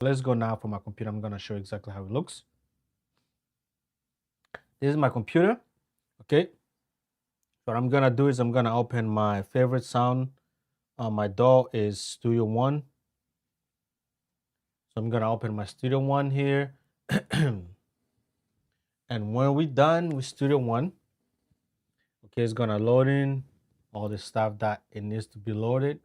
Let's go now for my computer. I'm gonna show you exactly how it looks. This is my computer. Okay. What I'm gonna do is I'm gonna open my favorite sound on my DAW is Studio One. So I'm gonna open my Studio One here. And when we're done with Studio One, okay, it's gonna load in all the stuff that it needs to be loaded.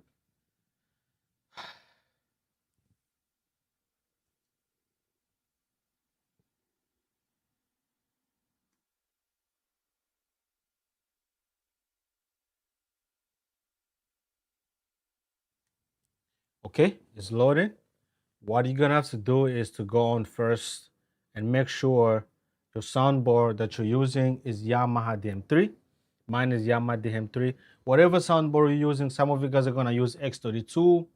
Okay, it's loaded. What you're gonna have to do is to go on first and make sure your soundboard that you're using is Yamaha DM3. Mine is Yamaha DM3. Whatever soundboard you're using, some of you guys are gonna use X32.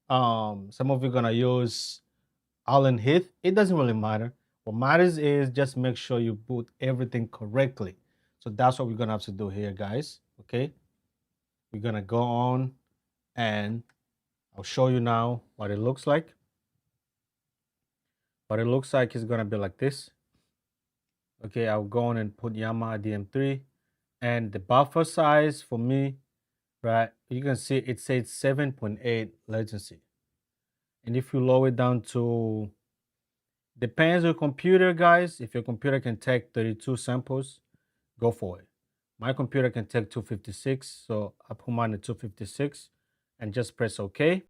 Some of you are gonna use Allen Heath. It doesn't really matter. What matters is just make sure you put everything correctly. So that's what we're gonna have to do here, guys. Okay, we're gonna go on and I'll show you now what it looks like. What it looks like is gonna be like this. Okay, I'll go on and put Yamaha DM3 and the buffer size for me, right? You can see it says 7.8 latency. And if you lower it down to, depends on your computer, guys. If your computer can take 32 samples, go for it. My computer can take 256, so I put mine at 256 and just press OK.